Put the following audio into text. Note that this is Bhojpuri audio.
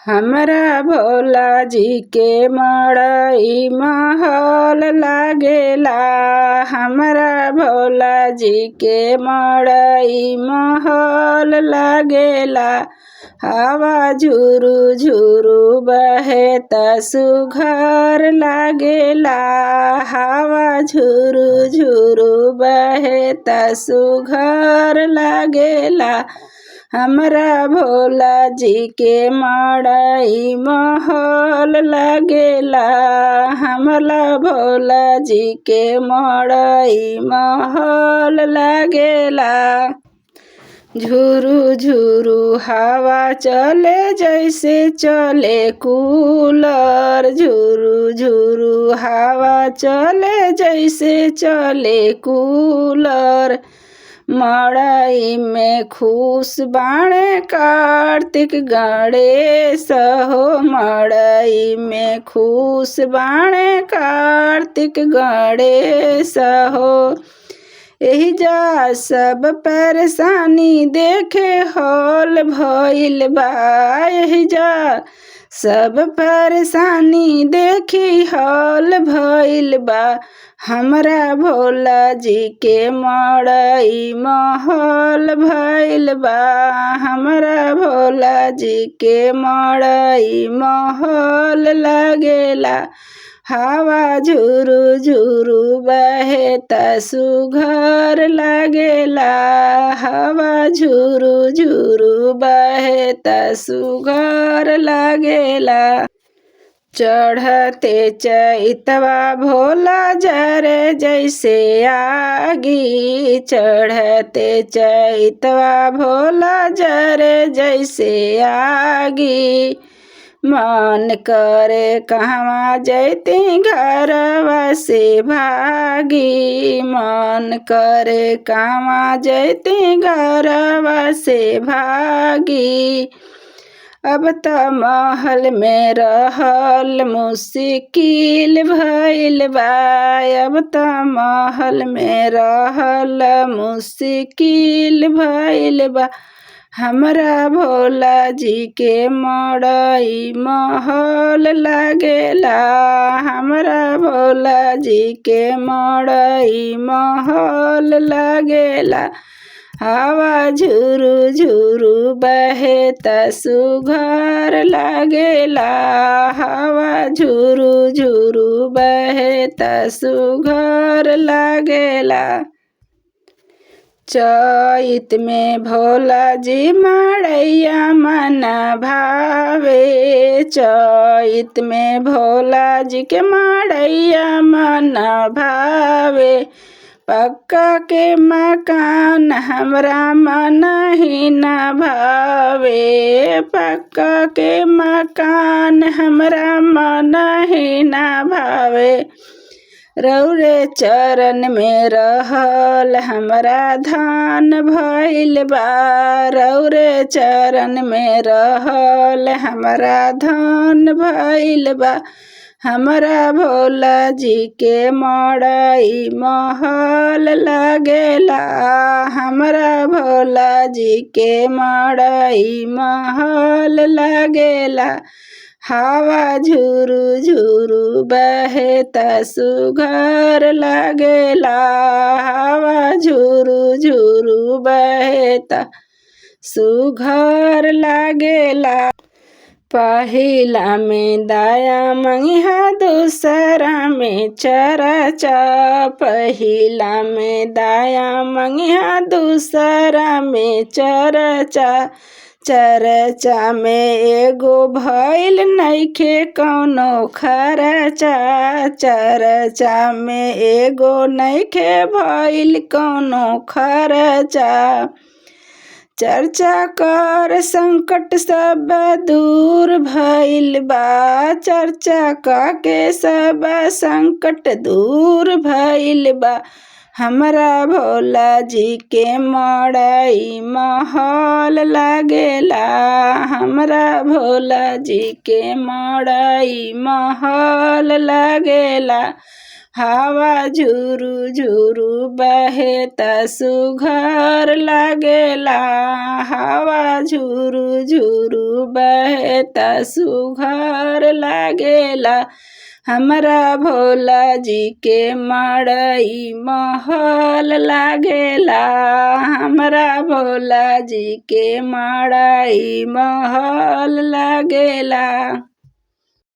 हमरा भोला जी के मड़ई महल लागेला। हमरा भोला जी के मड़ई महल लागेला। हवा झुरु झुरु बहे त सुघर लागेला। हवा झुरु झुरु बहे त सुघर लागेला। हमरा भोला जी के मड़ई महल लागेला। हमरा भोला जी के मड़ई महल लागेला। झुरु झुरु हवा चले जैसे चले कूलर। झुरु झुरु हवा चले जैसे चले कूलर। मड़ई में खुश बाणे कार्तिक गणेश हो। मड़ई में खुश बाणे कार्तिक गणेश हो। एहिजा सब परेशानी देखे हॉल भइल बा। एहिजा सब परेशानी देखी हॉल भइल बा। हमरा भोला जी के मड़ई महल भइल बा। हमरा भोला जी के मड़ई महल लागेला। हवा झुरु झुरु बहे त सुघर लागेला। हवा झुरु झुरु बहे त सुघर लागेला। चढ़ते चैतवा भोला जरे जैसे आगी। चढ़ते चैतवा भोला जरे जैसे आगी। मन करे कहवा जैती घरवा से भागी। मन करे कहवा जैती घरवा से भागी। अब त महल में रहल मुश्किल भइल बा। अब त महल में रहल मुश्किल भइल बा। हमरा भोला जी के मड़ई महल लागेला। हमरा भोला जी के मड़ई महल लागेला। हवा झुरु झुरु बहे त सुघर लागेला। हवा झुरु झुरु बहे त सुघर लागेला। चैत में भोला जी मड़ैया मन भावे। चैत में भोला जी के मड़ैया मन भावे। पक्का के मकान हमरा मन ही न भावे। पक्का के मकान हमरा मन ही न भावे। रौरे चरण में रहल हमरा धान भइल बा। रौरे चरण में रहल हमरा धान भइल बा। हमरा भोला जी के मड़ई महल लागेला। हमरा भोला जी के मड़ई महल लागेला। हवा झुरु झुरु बहे त सुघर लागेला। हवा झुरु झुरु बहे त सुघर लागेला। पहिला में दाया मंगिहा दूसरा में चरचा। पहिला में दाया मंगिहा दूसरा में चरचा। चरचा में एगो भइल नइखे कौनो खर्चा। चरचा में एगो नइखे भइल कौनो खर्चा। चर्चा कर संकट सब दूर भइल बा। चर्चा के सब संकट दूर भइल बा। हमरा भोला जी के मड़ई महल लागेला। हमरा भोला जी के मड़ई महल लागेला। हवा झुरु झुरु बहे त सुघर लागेला। हवा झुरु झुरु बहे त सुघर लागेला। हमरा भोला जी के मड़ई महल लागेला। हमरा भोला जी के मड़ई महल लागेला।